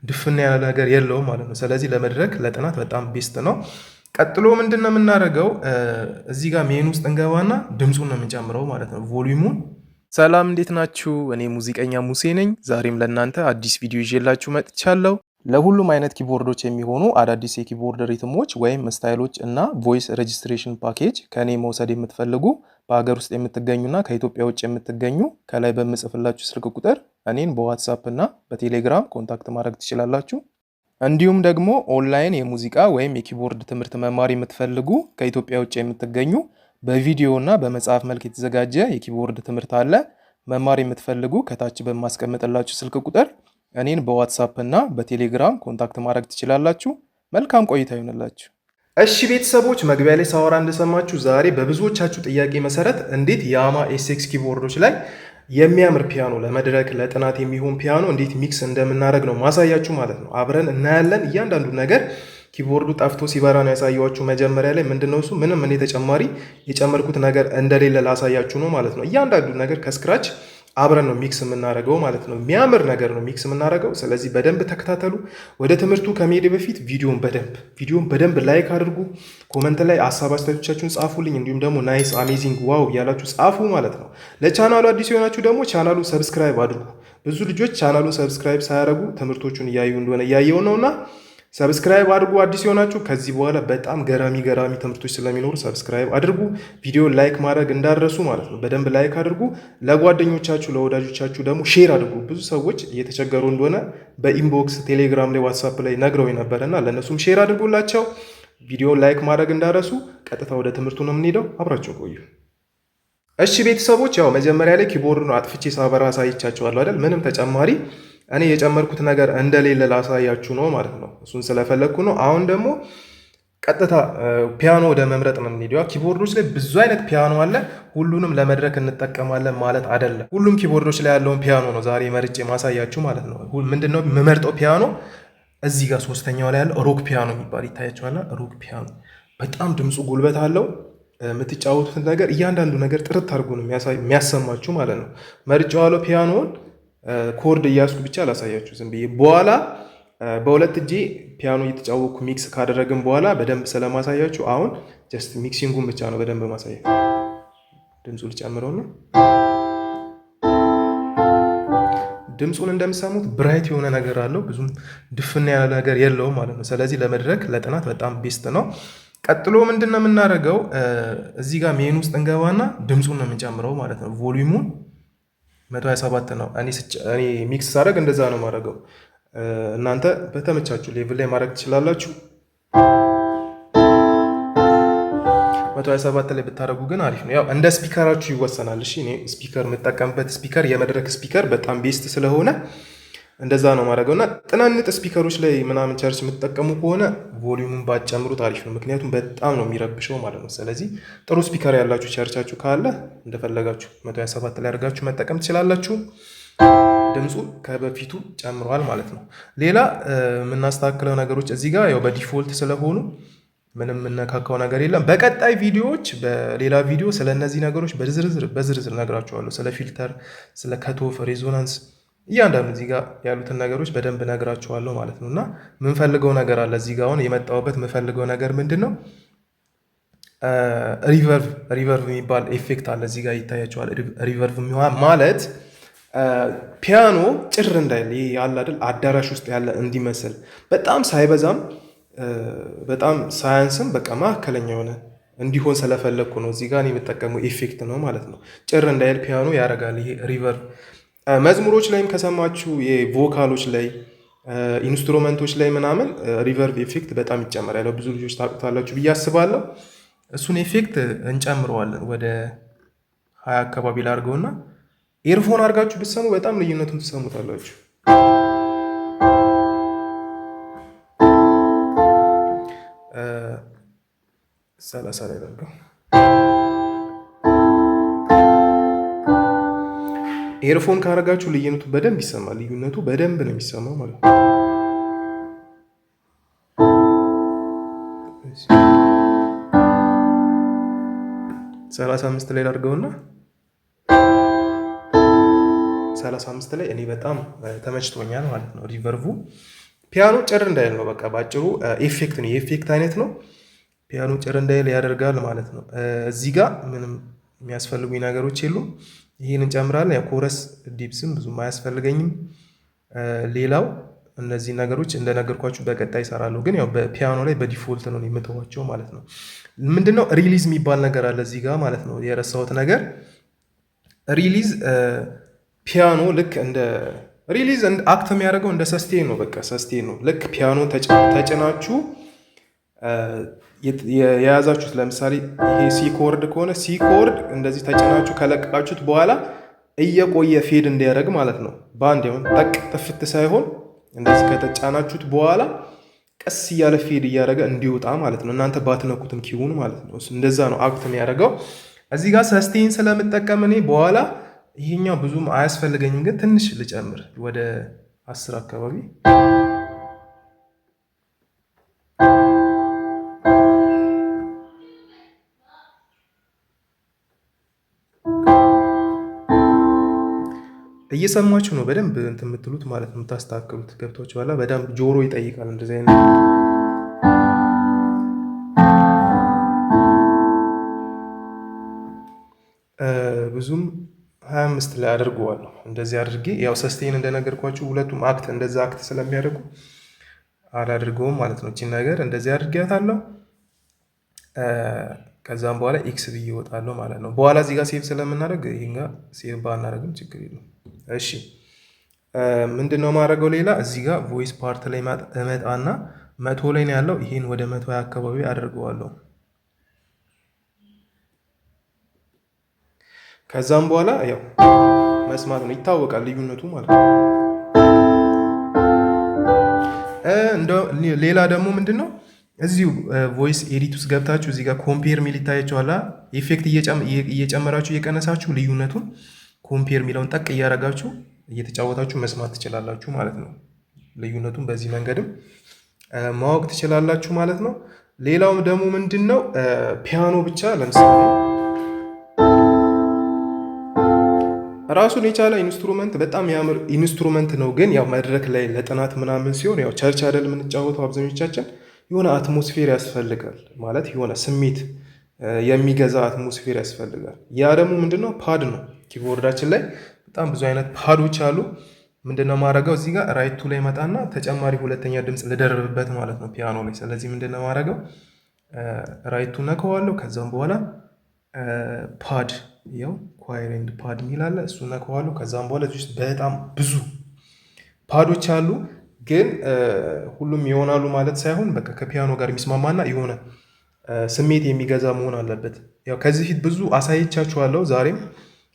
ድፍን ያለ ነገር የለውም ማለት ነው። ስለዚህ ለመድረክ ለጥናት በጣም ቤስት ነው። ቀጥሎ ምንድነው የምናደርገው? እዚህ ጋር ሜን ውስጥ እንገባና ድምፁን ነው የምንጨምረው ማለት ነው፣ ቮሊዩሙን። ሰላም እንዴት ናችሁ? እኔ ሙዚቀኛ ሙሴ ነኝ። ዛሬም ለእናንተ አዲስ ቪዲዮ ይዤላችሁ መጥቻለሁ። ለሁሉም አይነት ኪቦርዶች የሚሆኑ አዳዲስ የኪቦርድ ሪትሞች ወይም ስታይሎች እና ቮይስ ሬጅስትሬሽን ፓኬጅ ከእኔ መውሰድ የምትፈልጉ በሀገር ውስጥ የምትገኙና ከኢትዮጵያ ውጭ የምትገኙ ከላይ በምጽፍላችሁ ስልክ ቁጥር እኔን በዋትሳፕ እና በቴሌግራም ኮንታክት ማድረግ ትችላላችሁ። እንዲሁም ደግሞ ኦንላይን የሙዚቃ ወይም የኪቦርድ ትምህርት መማር የምትፈልጉ ከኢትዮጵያ ውጭ የምትገኙ በቪዲዮ እና በመጽሐፍ መልክ የተዘጋጀ የኪቦርድ ትምህርት አለ። መማር የምትፈልጉ ከታች በማስቀምጥላችሁ ስልክ ቁጥር እኔን በዋትሳፕ እና በቴሌግራም ኮንታክት ማድረግ ትችላላችሁ። መልካም ቆይታ ይሆንላችሁ። እሺ ቤተሰቦች፣ መግቢያ ላይ ሳወራ እንደሰማችሁ ዛሬ በብዙዎቻችሁ ጥያቄ መሰረት እንዴት ያማ ኤስኤክስ ኪቦርዶች ላይ የሚያምር ፒያኖ ለመድረክ ለጥናት የሚሆን ፒያኖ እንዴት ሚክስ እንደምናደርግ ነው ማሳያችሁ ማለት ነው። አብረን እናያለን እያንዳንዱ ነገር። ኪቦርዱ ጠፍቶ ሲበራ ነው ያሳያችሁ መጀመሪያ ላይ። ምንድነው እሱ? ምንም እኔ ተጨማሪ የጨመርኩት ነገር እንደሌለ ላሳያችሁ ነው ማለት ነው። እያንዳንዱ ነገር ከስክራች አብረን ነው ሚክስ የምናደርገው ማለት ነው። የሚያምር ነገር ነው ሚክስ የምናደርገው። ስለዚህ በደንብ ተከታተሉ። ወደ ትምህርቱ ከመሄድ በፊት ቪዲዮን በደንብ ላይክ አድርጉ። ኮመንት ላይ ሀሳብ አስተያየቶቻችሁን ጻፉልኝ። እንዲሁም ደግሞ ናይስ፣ አሜዚንግ፣ ዋው ያላችሁ ጻፉ ማለት ነው። ለቻናሉ አዲስ የሆናችሁ ደግሞ ቻናሉን ሰብስክራይብ አድርጉ። ብዙ ልጆች ቻናሉን ሰብስክራይብ ሳያደርጉ ትምህርቶቹን እያዩ እንደሆነ እያየው ነውና ሰብስክራይብ አድርጉ። አዲስ የሆናችሁ ከዚህ በኋላ በጣም ገራሚ ትምህርቶች ስለሚኖሩ ሰብስክራይብ አድርጉ። ቪዲዮ ላይክ ማድረግ እንዳረሱ ማለት ነው። በደንብ ላይክ አድርጉ። ለጓደኞቻችሁ ለወዳጆቻችሁ ደግሞ ሼር አድርጉ። ብዙ ሰዎች እየተቸገሩ እንደሆነ በኢንቦክስ ቴሌግራም ላይ ዋትሳፕ ላይ ነግረው ነበረና ለእነሱም ሼር አድርጉላቸው። ቪዲዮ ላይክ ማድረግ እንዳረሱ። ቀጥታ ወደ ትምህርቱ ነው የምንሄደው። አብራችሁ ቆዩ። እሺ ቤተሰቦች፣ ያው መጀመሪያ ላይ ኪቦርዱን አጥፍቼ ሳበራ አሳይቻችኋለሁ አይደል? ምንም ተጨማሪ እኔ የጨመርኩት ነገር እንደሌለ ላሳያችሁ ነው ማለት ነው። እሱን ስለፈለግኩ ነው። አሁን ደግሞ ቀጥታ ፒያኖ ወደ መምረጥ ነው የምንሄደው። ኪቦርዶች ላይ ብዙ አይነት ፒያኖ አለ። ሁሉንም ለመድረክ እንጠቀማለን ማለት አይደለም። ሁሉም ኪቦርዶች ላይ ያለውን ፒያኖ ነው ዛሬ መርጬ ማሳያችሁ ማለት ነው። ምንድነው የምመርጠው ፒያኖ? እዚህ ጋር ሶስተኛው ላይ ያለው ሮክ ፒያኖ የሚባል ይታያችኋል። ሮክ ፒያኖ በጣም ድምፁ ጉልበት አለው። የምትጫወቱት ነገር እያንዳንዱ ነገር ጥርት አድርጎ ነው የሚያሰማችሁ ማለት ነው። መርጬዋለሁ ፒያኖውን። ኮርድ እያስኩ ብቻ ላሳያችሁ ዝም ብዬ። በኋላ በሁለት እጄ ፒያኖ እየተጫወኩ ሚክስ ካደረግን በኋላ በደንብ ስለማሳያችሁ አሁን ጀስት ሚክሲንጉን ብቻ ነው በደንብ ማሳያ። ድምፁ ልጨምረው ነው። ድምፁን እንደምሰሙት ብራይት የሆነ ነገር አለው። ብዙም ድፍን ያለ ነገር የለውም ማለት ነው። ስለዚህ ለመድረክ ለጥናት በጣም ቤስት ነው። ቀጥሎ ምንድነው የምናደርገው? እዚህ ጋር ሜን ውስጥ እንገባና ድምፁን ነው የምንጨምረው ማለት ነው። ቮሊዩሙን 127 ነው። እኔ ሚክስ ሳደርግ እንደዛ ነው ማድረገው። እናንተ በተመቻችሁ ሌቭል ላይ ማድረግ ትችላላችሁ። 127 ላይ ብታደርጉ ግን አሪፍ ነው። ያው እንደ ስፒከራችሁ ይወሰናል። እሺ፣ እኔ ስፒከር የምጠቀምበት ስፒከር የመድረክ ስፒከር በጣም ቤስት ስለሆነ እንደዛ ነው ማድረገው። እና ጥናንጥ ስፒከሮች ላይ ምናምን ቸርች የምትጠቀሙ ከሆነ ቮሊዩሙን ባጨምሩት አሪፍ ነው። ምክንያቱም በጣም ነው የሚረብሸው ማለት ነው። ስለዚህ ጥሩ ስፒከር ያላችሁ ቸርቻችሁ ካለ እንደፈለጋችሁ 127 ላይ አድርጋችሁ መጠቀም ትችላላችሁ። ድምፁ ከበፊቱ ጨምሯል ማለት ነው። ሌላ የምናስተካክለው ነገሮች እዚህ ጋር ያው በዲፎልት ስለሆኑ ምንም የምነካካው ነገር የለም። በቀጣይ ቪዲዮዎች በሌላ ቪዲዮ ስለ እነዚህ ነገሮች በዝርዝር ነግራችኋለሁ። ስለ ፊልተር፣ ስለ ከቶፍ፣ ሬዞናንስ እያንዳንዱ እዚህ ጋር ያሉትን ነገሮች በደንብ ነግራችኋለሁ ማለት ነው። እና የምንፈልገው ነገር አለ እዚህ ጋር አሁን የመጣሁበት የምፈልገው ነገር ምንድን ነው? ሪቨርቭ የሚባል ኤፌክት አለ እዚህ ጋር ይታያችኋል። ሪቨርቭ ማለት ፒያኖ ጭር እንዳይል ያለ አይደል፣ አዳራሽ ውስጥ ያለ እንዲመስል በጣም ሳይበዛም በጣም ሳያንስም በቃ መካከለኛ የሆነ እንዲሆን ስለፈለግኩ ነው እዚህ ጋር የምጠቀመው ኤፌክት ነው ማለት ነው። ጭር እንዳይል ፒያኖ ያደርጋል ይሄ ሪቨርቭ። መዝሙሮች ላይም ከሰማችሁ የቮካሎች ላይ ኢንስትሩመንቶች ላይ ምናምን ሪቨርቭ ኤፌክት በጣም ይጨመራል። ብዙ ልጆች ታውቁታላችሁ ብዬ አስባለሁ። እሱን ኤፌክት እንጨምረዋለን። ወደ 20 አካባቢ ላድርገውና ኤርፎን አድርጋችሁ ብትሰሙ በጣም ልዩነቱን ትሰሙታላችሁ። ሰላሳ ላይ አድርገው። ኤርፎን ካረጋችሁ ልዩነቱ በደንብ ይሰማል። ልዩነቱ በደንብ ነው የሚሰማው ማለት ነው። 35 ላይ አድርገውና 35 ላይ እኔ በጣም ተመችቶኛል ማለት ነው። ሪቨርቡ ፒያኖ ጭር እንዳይል ነው። በቃ ባጭሩ ኤፌክት ነው፣ የኤፌክት አይነት ነው። ፒያኖ ጭር እንዳይል ያደርጋል ማለት ነው። እዚህ ጋር ምንም የሚያስፈልጉኝ ነገሮች የሉም። ይህን እንጨምራለን። የኮረስ ዲፕስም ብዙም አያስፈልገኝም። ሌላው እነዚህ ነገሮች እንደነገርኳችሁ በቀጣይ ይሰራለሁ፣ ግን ያው በፒያኖ ላይ በዲፎልት ነው የምተዋቸው ማለት ነው። ምንድነው ሪሊዝ የሚባል ነገር አለ እዚህ ጋር ማለት ነው። የረሳሁት ነገር ሪሊዝ ፒያኖ ልክ እንደ ሪሊዝ አክት የሚያደርገው እንደ ሰስቴን ነው። በቃ ሰስቴን ነው። ልክ ፒያኖ ተጭናችሁ የያዛችሁት ለምሳሌ ይሄ ሲኮርድ ከሆነ ሲኮርድ እንደዚህ ተጭናችሁ ከለቀቃችሁት በኋላ እየቆየ ፌድ እንዲያደርግ ማለት ነው። በአንድ ሆን ጠቅ ጥፍት ሳይሆን እንደዚህ ከተጫናችሁት በኋላ ቀስ እያለ ፌድ እያደረገ እንዲወጣ ማለት ነው። እናንተ ባትነኩትም ኪውን ማለት ነው። እንደዛ ነው አክት የሚያደርገው። እዚህ ጋር ሰስቴን ስለምጠቀም እኔ በኋላ ይሄኛው ብዙም አያስፈልገኝም፣ ግን ትንሽ ልጨምር ወደ 10 አካባቢ። እየሰማችሁ ነው በደንብ እንትን የምትሉት ማለት ነው፣ የምታስተካክሉት ገብቷችሁ ኋላ በደንብ ጆሮ ይጠይቃል እንደዚህ አይነት ብዙም 25 ላይ አድርገዋለሁ። እንደዚህ አድርጌ ያው ሰስቴን እንደነገርኳችሁ ሁለቱም አክት እንደዛ አክት ስለሚያደርጉ አላድርገውም ማለት ነው። እቺን ነገር እንደዚህ አድርጌያታለሁ። ከዛም በኋላ ኤክስ ብዬ እወጣለሁ ማለት ነው። በኋላ እዚህ ጋር ሴቭ ስለምናደርግ ይሄን ጋር ሴቭ ባናደርግም ችግር የለም። እሺ ምንድነው ማድረገው? ሌላ እዚህ ጋር ቮይስ ፓርት ላይ እመጣና 100 ላይ ነው ያለው። ይሄን ወደ 120 አካባቢ አድርገዋለሁ። ከዛም በኋላ ያው መስማት ነው፣ ይታወቃል ልዩነቱ ማለት ነው። ሌላ ደግሞ ምንድነው እዚሁ ቮይስ ኤዲት ውስጥ ገብታችሁ እዚህ ጋር ኮምፔር ሚል ይታያችኋል። ኢፌክት እየጨመራችሁ እየቀነሳችሁ ልዩነቱን ኮምፔር ሚለውን ጠቅ እያደረጋችሁ እየተጫወታችሁ መስማት ትችላላችሁ ማለት ነው። ልዩነቱን በዚህ መንገድም ማወቅ ትችላላችሁ ማለት ነው። ሌላውም ደግሞ ምንድነው ፒያኖ ብቻ ለምሳሌ ራሱን የቻለ ኢንስትሩመንት በጣም ያምር ኢንስትሩመንት ነው። ግን ያው መድረክ ላይ ለጥናት ምናምን ሲሆን ያው ቸርች አይደል የምንጫወተው አብዛኞቻችን፣ የሆነ አትሞስፌር ያስፈልጋል ማለት የሆነ ስሜት የሚገዛ አትሞስፌር ያስፈልጋል። ያ ደግሞ ምንድነው ፓድ ነው። ኪቦርዳችን ላይ በጣም ብዙ አይነት ፓዶች አሉ። ምንድነው ማድረገው እዚህ ጋር ራይቱ ላይ መጣና ተጨማሪ ሁለተኛ ድምፅ ልደርብበት ማለት ነው ፒያኖ ላይ። ስለዚህ ምንድነው ማድረገው ራይቱ ነከዋለሁ። ከዛም በኋላ ፓድ ያው ኳየር ኤንድ ፓድ የሚል አለ፣ እሱ ነከዋለሁ። ከዛም በኋላ እዚህ ውስጥ በጣም ብዙ ፓዶች አሉ። ግን ሁሉም ይሆናሉ ማለት ሳይሆን በቃ ከፒያኖ ጋር የሚስማማና የሆነ ስሜት የሚገዛ መሆን አለበት። ያው ከዚህ ፊት ብዙ አሳይቻችኋለሁ። ዛሬም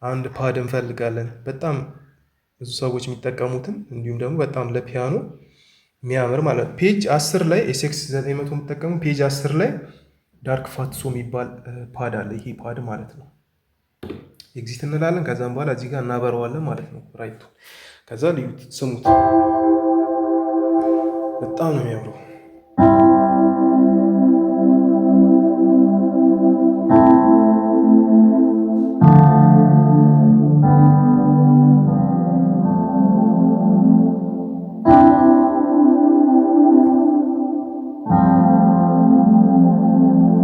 አንድ ፓድ እንፈልጋለን፣ በጣም ብዙ ሰዎች የሚጠቀሙትን እንዲሁም ደግሞ በጣም ለፒያኖ የሚያምር ማለት ነው። ፔጅ 10 ላይ ኤስኤክስ 900 የሚጠቀሙ ፔጅ 10 ላይ ዳርክ ፋትሶ የሚባል ፓድ አለ። ይሄ ፓድ ማለት ነው ኤግዚት እንላለን። ከዛም በኋላ እዚህ ጋር እናበረዋለን ማለት ነው ራይቱ። ከዛ ልዩት ስሙት፣ በጣም ነው የሚያምረው።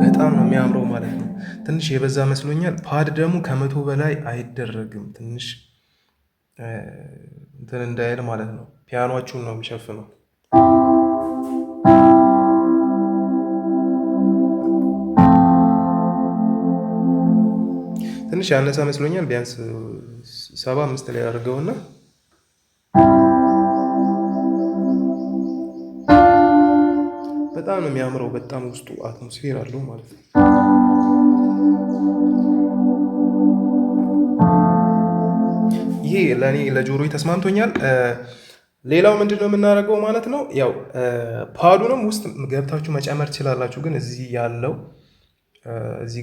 በጣም ነው የሚያምረው ማለት ነው። ትንሽ የበዛ መስሎኛል። ፓድ ደግሞ ከ100 በላይ አይደረግም። ትንሽ እንትን እንዳይል ማለት ነው። ፒያኖቹን ነው የሚሸፍነው። ትንሽ ያነሳ መስሎኛል። ቢያንስ 75 ላይ አድርገውና በጣም ነው የሚያምረው። በጣም ውስጡ አትሞስፌር አለው ማለት ነው። ይሄ ለእኔ ለጆሮ ተስማምቶኛል። ሌላው ምንድነው የምናደርገው ማለት ነው፣ ያው ፓዱንም ውስጥ ገብታችሁ መጨመር ትችላላችሁ። ግን እዚህ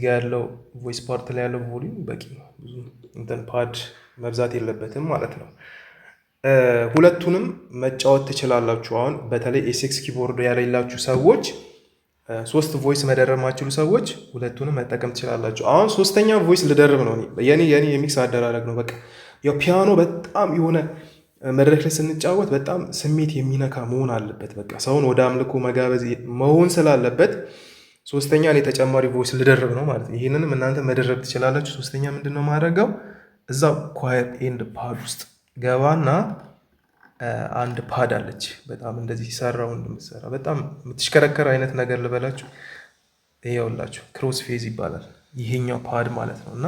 ጋር ያለው ቮይስ ፓርት ላይ ያለው ቮሊዩም በቂ ነው። ብዙ እንትን ፓድ መብዛት የለበትም ማለት ነው። ሁለቱንም መጫወት ትችላላችሁ። አሁን በተለይ ኤስኤክስ ኪቦርድ ያሌላችሁ ሰዎች፣ 3 ቮይስ መደረብ ማችሉ ሰዎች ሁለቱንም መጠቀም ትችላላችሁ። አሁን 3ኛ ቮይስ ልደርብ ነው። የኔ የሚክስ አደራረግ ነው። በቃ ያው ፒያኖ በጣም የሆነ መድረክ ላይ ስንጫወት በጣም ስሜት የሚነካ መሆን አለበት። በቃ ሰውን ወደ አምልኮ መጋበዝ መሆን ስላለበት ሶስተኛ እኔ ተጨማሪ ቮይስ ልደርብ ነው ማለት ነው። ይህንንም እናንተ መደረብ ትችላላችሁ። ሶስተኛ ምንድን ነው ማድረገው እዛው ኳየር ኤንድ ፓድ ውስጥ ገባና አንድ ፓድ አለች በጣም እንደዚህ ሰራው እንደምትሰራ በጣም የምትሽከረከር አይነት ነገር ልበላችሁ። ይኸውላችሁ ክሮስ ፌዝ ይባላል ይሄኛው ፓድ ማለት ነው። እና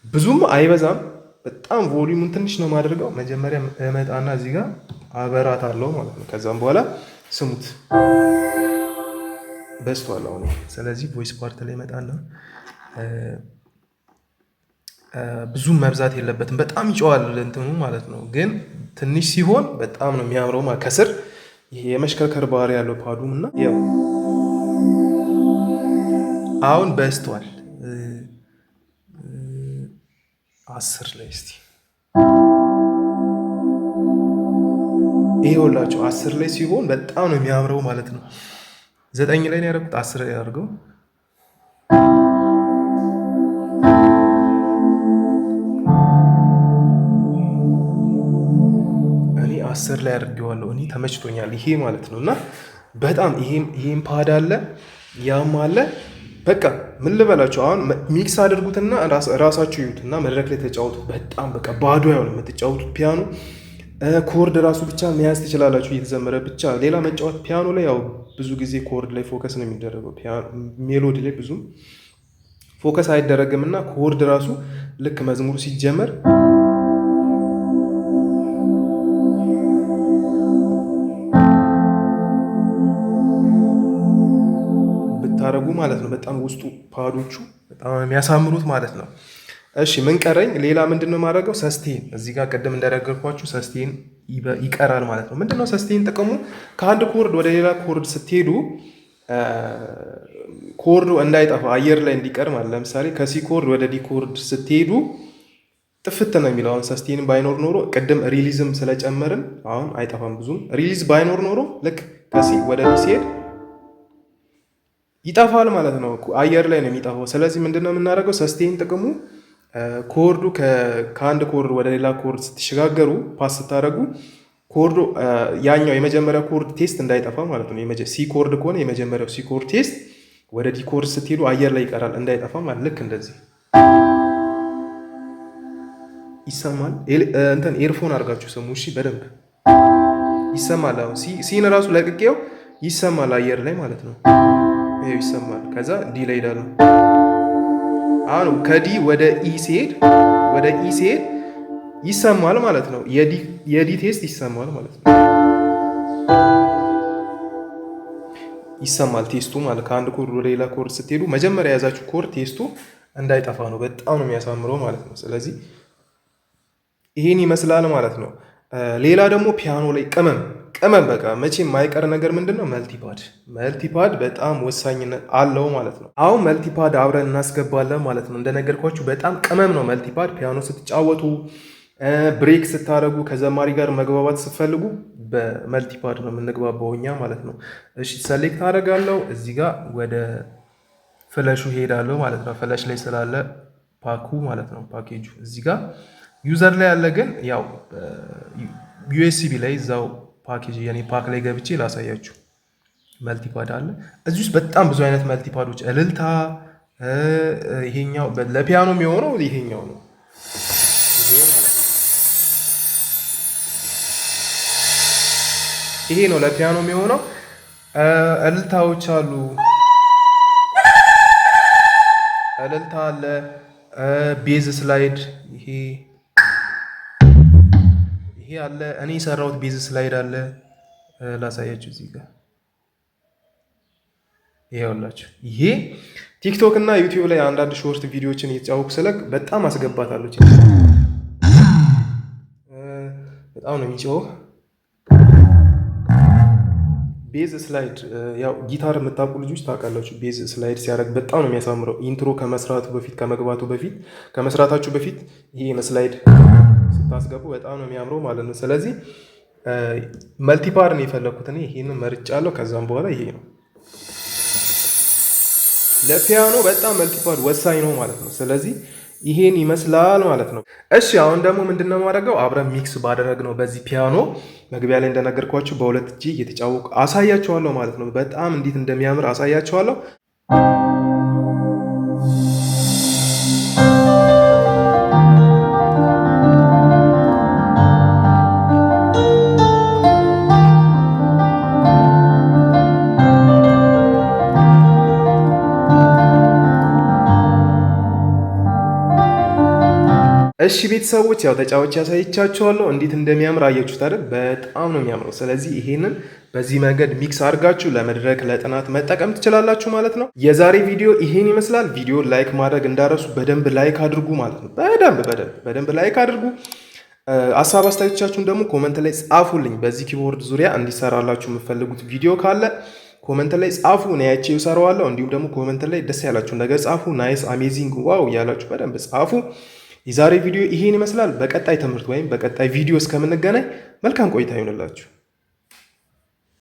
ብዙም አይበዛም በጣም ቮሊዩሙን ትንሽ ነው ማድረገው። መጀመሪያ እመጣና እዚህ ጋር አበራት አለው ማለት ነው። ከዛም በኋላ ስሙት በስቷል አሁን። ስለዚህ ቮይስ ፓርት ላይ እመጣና ብዙም መብዛት የለበትም በጣም ይጨዋል እንትኑ ማለት ነው። ግን ትንሽ ሲሆን በጣም ነው የሚያምረው ማለት ከስር ይሄ የመሽከርከር ባህሪ ያለው ፓዱም እና ያው አሁን በስቷል 10 ላይ እስቲ ይኸውላችሁ 10 ላይ ሲሆን በጣም ነው የሚያምረው ማለት ነው። 9 ላይ ነው ያደረኩት 10 ላይ አድርገው እኔ 10 ላይ አድርጌዋለሁ። እኔ ተመችቶኛል ይሄ ማለት ነው። እና በጣም ይሄም ፓድ አለ ያም አለ። በቃ ምን ልበላችሁ አሁን ሚክስ አድርጉትና ራሳችሁ ይዩትና መድረክ ላይ ተጫወቱ። በጣም በቃ ባዶ ያው የምትጫወቱት ፒያኖ ኮርድ ራሱ ብቻ መያዝ ትችላላችሁ እየተዘመረ ብቻ። ሌላ መጫወት ፒያኖ ላይ ያው ብዙ ጊዜ ኮርድ ላይ ፎከስ ነው የሚደረገው። ሜሎዲ ላይ ብዙም ፎከስ አይደረግም እና ኮርድ ራሱ ልክ መዝሙሩ ሲጀመር ብታረጉ ማለት ነው። በጣም ውስጡ ፓዶቹ በጣም የሚያሳምሩት ማለት ነው። እሺ ምን ቀረኝ? ሌላ ምንድነው ማድረገው? ሰስቴን እዚህ ጋር ቅድም እንደነገርኳችሁ ሰስቴን ይቀራል ማለት ነው። ምንድነው ሰስቴን ጥቅሙ? ከአንድ ኮርድ ወደ ሌላ ኮርድ ስትሄዱ ኮርዱ እንዳይጠፋ አየር ላይ እንዲቀር ማለት ለምሳሌ ከሲ ኮርድ ወደ ዲ ኮርድ ስትሄዱ ጥፍት ነው የሚለው። አሁን ሰስቴን ባይኖር ኖሮ ቅድም ሪሊዝም ስለጨመርን አሁን አይጠፋም ብዙም። ሪሊዝ ባይኖር ኖሮ ልክ ከሲ ወደ ዲ ሲሄድ ይጠፋል ማለት ነው። አየር ላይ ነው የሚጠፋው። ስለዚህ ምንድነው የምናደርገው? ሰስቴን ጥቅሙ ኮርዱ ከአንድ ኮርድ ወደ ሌላ ኮርድ ስትሸጋገሩ ፓስ ስታደረጉ ኮርዱ ያኛው የመጀመሪያ ኮርድ ቴስት እንዳይጠፋ ማለት ነው። ሲ ኮርድ ከሆነ የመጀመሪያው ሲ ኮርድ ቴስት ወደ ዲ ኮርድ ስትሄዱ አየር ላይ ይቀራል እንዳይጠፋ ማለት ልክ እንደዚህ ይሰማል። እንትን ኤርፎን አድርጋችሁ ስሙ እሺ፣ በደንብ ይሰማል። አሁን ሲን ራሱ ለቅቄው ይሰማል አየር ላይ ማለት ነው። ይሄው ይሰማል። ከዛ ዲ ላይ ሄዳለሁ። አሁን ከዲ ወደ ኢ ሲሄድ ይሰማል ማለት ነው። የዲ ቴስት ይሰማል ማለት ነው። ይሰማል ቴስቱ ማለት ከአንድ ኮርድ ወደ ሌላ ኮርድ ስትሄዱ መጀመሪያ የያዛችሁ ኮርድ ቴስቱ እንዳይጠፋ ነው። በጣም ነው የሚያሳምረው ማለት ነው። ስለዚህ ይሄን ይመስላል ማለት ነው። ሌላ ደግሞ ፒያኖ ላይ ቅመም በቃ መቼ የማይቀር ነገር ምንድን ነው? መልቲፓድ በጣም ወሳኝነት አለው ማለት ነው። አሁን መልቲፓድ አብረን እናስገባለን ማለት ነው። እንደነገርኳችሁ በጣም ቅመም ነው መልቲፓድ። ፒያኖ ስትጫወቱ፣ ብሬክ ስታደርጉ፣ ከዘማሪ ጋር መግባባት ስትፈልጉ በመልቲፓድ ነው የምንግባባው እኛ ማለት ነው። እሺ ሰሌክት አደርጋለሁ። እዚህ ጋር ወደ ፍለሹ ሄዳለሁ ማለት ነው። ፍለሽ ላይ ስላለ ፓኩ ማለት ነው ፓኬጁ እዚህ ጋር ዩዘር ላይ ያለ፣ ግን ያው ዩኤስቢ ላይ እዛው ፓኬጅ የኔ ፓክ ላይ ገብቼ ላሳያችሁ። መልቲፓድ አለ እዚህ ውስጥ በጣም ብዙ አይነት መልቲፓዶች፣ እልልታ፣ ይሄኛው ለፒያኖ የሚሆነው ይሄኛው ነው። ይሄ ነው ለፒያኖ የሚሆነው። እልልታዎች አሉ፣ እልልታ አለ፣ ቤዝ ስላይድ ይሄ አለ። እኔ የሰራሁት ቤዝ ስላይድ አለ ላሳያችሁ እዚህ ጋር ይሄውላችሁ። ይሄ ቲክቶክ እና ዩቲዩብ ላይ አንዳንድ ሾርት ቪዲዮዎችን እየተጫወኩ ስለቅ በጣም አስገባታለሁ። በጣም ነው የሚጮህ። ቤዝ ስላይድ ያው ጊታር የምታውቁ ልጆች ታውቃላችሁ። ቤዝ ስላይድ ሲያደርግ በጣም ነው የሚያሳምረው። ኢንትሮ ከመስራታችሁ በፊት ይሄ ስላይድ ስታስገቡ በጣም ነው የሚያምረው ማለት ነው። ስለዚህ መልቲፓድ ነው የፈለኩት እኔ፣ ይሄንን መርጫለሁ። ከዛም በኋላ ይሄ ነው ለፒያኖ በጣም መልቲፓድ ወሳኝ ነው ማለት ነው። ስለዚህ ይሄን ይመስላል ማለት ነው። እሺ አሁን ደግሞ ምንድነው ማድረገው አብረን ሚክስ ባደረግነው በዚህ ፒያኖ መግቢያ ላይ እንደነገርኳችሁ በሁለት እጅ እየተጫወቁ አሳያችኋለሁ ማለት ነው። በጣም እንዴት እንደሚያምር አሳያችኋለሁ። እሺ ቤተሰቦች ያው ተጫዋች ያሳይቻችኋለሁ እንዴት እንደሚያምር አያችሁት አይደል? በጣም ነው የሚያምረው። ስለዚህ ይሄንን በዚህ መንገድ ሚክስ አድርጋችሁ ለመድረክ ለጥናት መጠቀም ትችላላችሁ ማለት ነው። የዛሬ ቪዲዮ ይሄን ይመስላል። ቪዲዮ ላይክ ማድረግ እንዳረሱ በደንብ ላይክ አድርጉ ማለት ነው። በደንብ ላይክ አድርጉ። ሀሳብ አስተያየቶቻችሁን ደግሞ ኮመንት ላይ ጻፉልኝ። በዚህ ኪቦርድ ዙሪያ እንዲሰራላችሁ የምትፈልጉት ቪዲዮ ካለ ኮመንት ላይ ጻፉ፣ እኔ አይቼ እሰራዋለሁ። እንዲሁም ደግሞ ኮመንት ላይ ደስ ያላችሁን ነገር ጻፉ። ናይስ፣ አሜዚንግ፣ ዋው እያላችሁ በደንብ ጻፉ። የዛሬ ቪዲዮ ይሄን ይመስላል። በቀጣይ ትምህርት ወይም በቀጣይ ቪዲዮ እስከምንገናኝ መልካም ቆይታ ይሆንላችሁ።